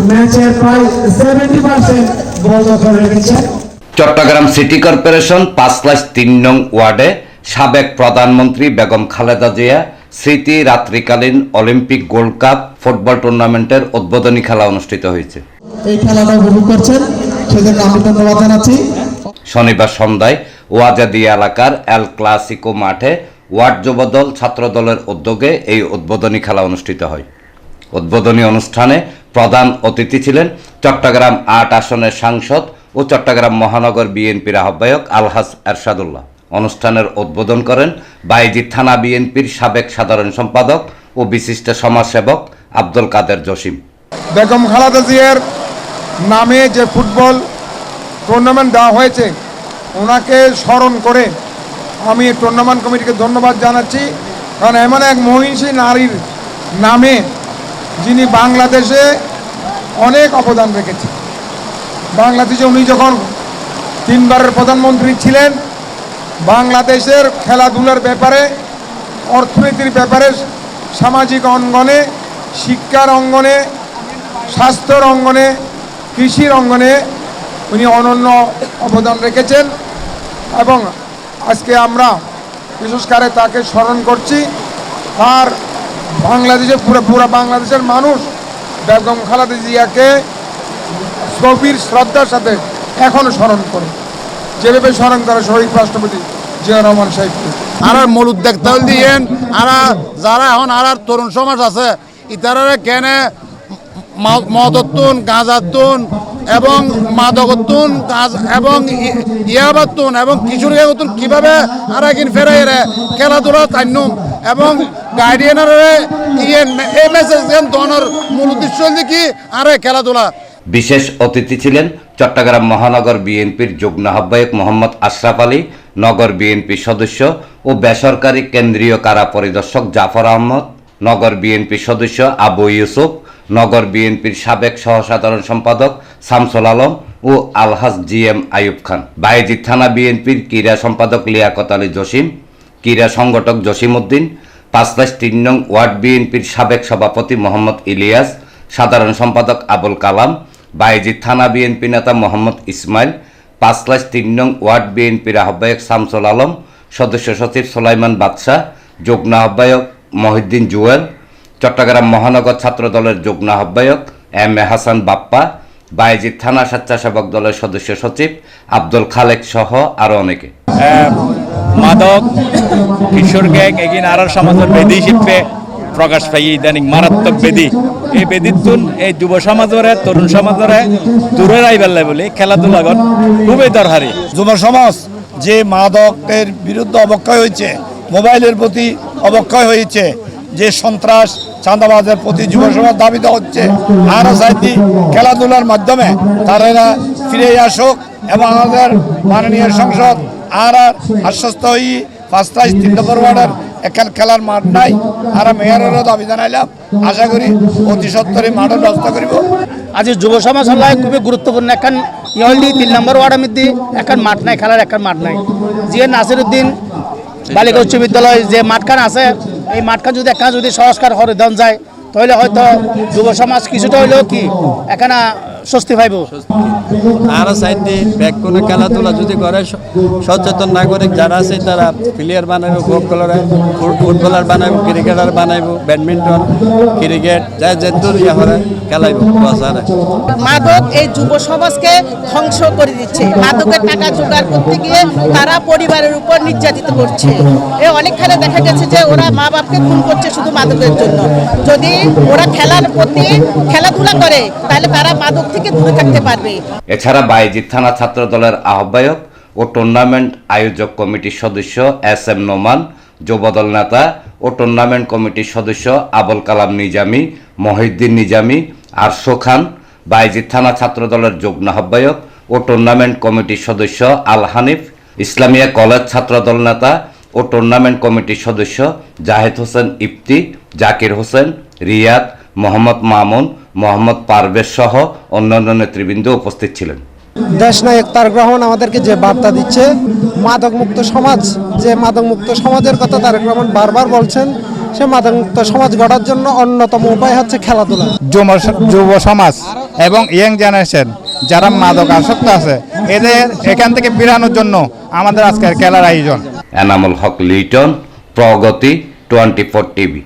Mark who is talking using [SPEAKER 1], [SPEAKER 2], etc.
[SPEAKER 1] ম্যাচের প্রায় 70% বল দখল রেখেছে।
[SPEAKER 2] চট্টগ্রাম সিটি কর্পোরেশন ৫/৩ নং ওয়ার্ডে সাবেক প্রধানমন্ত্রী বেগম খালেদা জিয়া স্মৃতি রাত্রিকালীন অলিম্পিক গোল্ড কাপ ফুটবল টুর্নামেন্টের উদ্বোধনী খেলা অনুষ্ঠিত হয়েছে।
[SPEAKER 1] এই খেলাটা উপভোগ করছেন সেজন্য আমি ধন্যবাদ জানাচ্ছি।
[SPEAKER 2] শনিবার সন্ধ্যায় ওয়াজাদিয়া এলাকার এল ক্লাসিকো মাঠে ওয়ার্ড যুবদল ছাত্রদলের উদ্যোগে এই উদ্বোধনী খেলা অনুষ্ঠিত হয়। উদ্বোধনী অনুষ্ঠানে প্রধান অতিথি ছিলেন চট্টগ্রাম ৮ আসনের সাংসদ ও চট্টগ্রাম মহানগর বিএনপির আহ্বায়ক আলহাজ এরশাদুল্লাহ। অনুষ্ঠানের উদ্বোধন করেন বায়েজিদ থানা বিএনপির সাবেক সাধারণ সম্পাদক ও বিশিষ্ট সমাজসেবক আব্দুল কাদের জসিম।
[SPEAKER 3] বেগম খালেদা জিয়ার নামে যে ফুটবল টুর্নামেন্ট দেওয়া হয়েছে ওনাকে স্মরণ করে আমি টুর্নামেন্ট কমিটিকে ধন্যবাদ জানাচ্ছি, কারণ এমন এক মহিষী নারীর নামে যিনি বাংলাদেশে অনেক অবদান রেখেছে। বাংলাদেশে উনি যখন 3 বারের প্রধানমন্ত্রী ছিলেন, বাংলাদেশের খেলাধুলার ব্যাপারে, অর্থনীতির ব্যাপারে, সামাজিক অঙ্গনে, শিক্ষার অঙ্গনে, স্বাস্থ্যর অঙ্গনে, কৃষির অঙ্গনে উনি অনন্য অবদান রেখেছেন এবং আজকে আমরা বিশেষ করে তাকে স্মরণ করছি। আর বাংলাদেশের পুরো বাংলাদেশের মানুষ বেগম খালেদা জিয়াকে গভীর শ্রদ্ধার সাথে এখনও স্মরণ করে, যেভাবে স্মরণ করে শহীদ রাষ্ট্রপতি জিয়া রহমান সাহেবকে।
[SPEAKER 4] আর মূল উদ্যোগ তাল দিয়েন আর যারা এখন আর তরুণ সমাজ আছে ইতারা কেনে মদতুন গাঁজাতুন এবং মাদকতুন এবং ইয়াবাতুন এবং কিশোরীতুন কিভাবে আর একদিন ফেরাই খেলাধুলা তান্নুম এবং গার্ডিয়ানের এই মেসেজ দনের মূল উদ্দেশ্য কি আর খেলাধুলা।
[SPEAKER 2] বিশেষ অতিথি ছিলেন চট্টগ্রাম মহানগর বিএনপির যুগ্ম আহ্বায়ক মোহাম্মদ আশরাফ আলী, নগর বিএনপি সদস্য ও বেসরকারি কেন্দ্রীয় কারা পরিদর্শক জাফর আহমদ, নগর বিএনপি সদস্য আবু ইউসুফ, নগর বিএনপির সাবেক সহসাধারণ সম্পাদক শামসুল আলম ও আলহাজ জিএম আইয়ুব খান, বায়েজিদ থানা বিএনপির ক্রীড়া সম্পাদক লিয়াকত আলী জসিম, ক্রীড়া সংগঠক জসিম উদ্দিন, ৫/৩ নং ওয়ার্ড বিএনপির সাবেক সভাপতি মোহাম্মদ ইলিয়াস, সাধারণ সম্পাদক আবুল কালাম, বায়েজিদ থানা বিএনপি নেতা মোহাম্মদ ইসমাইল, ৫/৩ নং ওয়ার্ড বিএনপির আহ্বায়ক শামসুল আলম, সদস্য সচিব সুলাইমান বাদশাহ, যুগ্ম আহ্বায়ক মহিউদ্দিন জুয়েল, চট্টগ্রাম মহানগর ছাত্র দলের যুগ্ম আহ্বায়ক এম এ হাসান বাপ্পা, বায়েজিদ থানা স্বেচ্ছাসেবক দলের সদস্য সচিব আব্দুল খালেক সহ আরও অনেকে।
[SPEAKER 5] মাদক কিশোর গ্যাং এগিন আর সমাজের বেদি হিসেবে প্রকাশ পাই ইদানিং মারাত্মক বেদি। এই বেদিতুন এই যুব সমাজরে তরুণ সমাজরে দূরে রাইবার বলে খেলাধুলা খুবই দরকারি।
[SPEAKER 4] যুব সমাজ যে মাদকের বিরুদ্ধে অবক্ষয় হয়েছে, মোবাইলের প্রতি অবক্ষয় হয়েছে, যে সন্ত্রাস চাঁদাবাজের প্রতি যুব সমাজ দাবিত হচ্ছে, আরও চাইছি খেলাধুলার মাধ্যমে তারা ফিরে আসুক এবং আমাদের মাননীয় সংসদ আর আশ্বস্ত হই ৫/৩ নম্বর ওয়ার্ডের এখান খেলার মাঠ নাই, আর মেয়রেরও দাবি জানাইলাম, আশা করি অতি সত্তরই মাঠের ব্যবস্থা করিব।
[SPEAKER 6] আজ যুব সমাজ হল খুবই গুরুত্বপূর্ণ। এখন ইহলি ৩ নম্বর ওয়ার্ডের মধ্যে এখন মাঠ নাই, খেলার এখন মাঠ নাই। জিএ নাসিরউদ্দিন বালিকা উচ্চ বিদ্যালয় যে মাঠখান আছে, এই মাঠখান যদি এখানে যদি সংস্কার করে দেওয়া যায় তাহলে হয়তো যুব সমাজ কিছুটা হইলেও কি এখানে স্বস্তি পাইব।
[SPEAKER 5] আর সাইডে ব্যাক কোনো খেলাধুলা যদি করে সচেতন নাগরিক যারা আছে তারা প্লেয়ার বানাইব, ফুটবলার বানাইব, ক্রিকেটার বানাইব, ব্যাডমিন্টন, ক্রিকেট যা যেদূর ইয়ে করে খেলাইব।
[SPEAKER 7] মাদক এই যুব সমাজকে ধ্বংস করে দিচ্ছে। মাদকের টাকা জোগাড় করতে গিয়ে তারা পরিবারের উপর নির্যাতিত করছে। অনেকখানে দেখা গেছে যে ওরা মা বাপকে খুন করছে শুধু মাদকের জন্য। যদি ওরা খেলার প্রতি খেলাধুলা করে তাহলে তারা মাদক থেকে দূরে থাকতে পারবে।
[SPEAKER 2] এছাড়া বায়েজিদ থানা ছাত্র দলের আহ্বায়ক ও টুর্নামেন্ট আয়োজক কমিটির সদস্য এস এম নোমান, যুবদল নেতা ও টুর্নামেন্ট কমিটির সদস্য আবুল কালাম নিজামী, মহিউদ্দিন নিজামী, আরশো খান, বায়েজিদ থানা ছাত্র দলের যুগ্ম আহ্বায়ক ও টুর্নামেন্ট কমিটির সদস্য আল হানিফ, ইসলামিয়া কলেজ ছাত্র দল নেতা ও টুর্নামেন্ট কমিটির সদস্য জাহেদ হোসেন ইফতি, জাকির হোসেন, রিয়াদ, মোহাম্মদ মামুন, মোহাম্মদ পারভেজ সহ অন্যান্য নেতৃবৃন্দ উপস্থিত ছিলেন।
[SPEAKER 1] দেশনায়ক তারেক রহমান আমাদেরকে যে বার্তা দিচ্ছে মাদক মুক্ত সমাজ, যে মাদক মুক্ত সমাজের কথা তারেক রহমান বারবার বলছেন, সে মাদকমুক্ত সমাজ গড়ার জন্য অন্যতম উপায় হচ্ছে খেলাধুলা।
[SPEAKER 8] যুব সমাজ এবং ইয়াং জেনারেশন যারা মাদক আসক্ত আছে এদের এখান থেকে বেরানোর জন্য আমাদের আজকের খেলার আয়োজন।
[SPEAKER 2] এনামুল হক লিটন, প্রগতি 24 টিভি।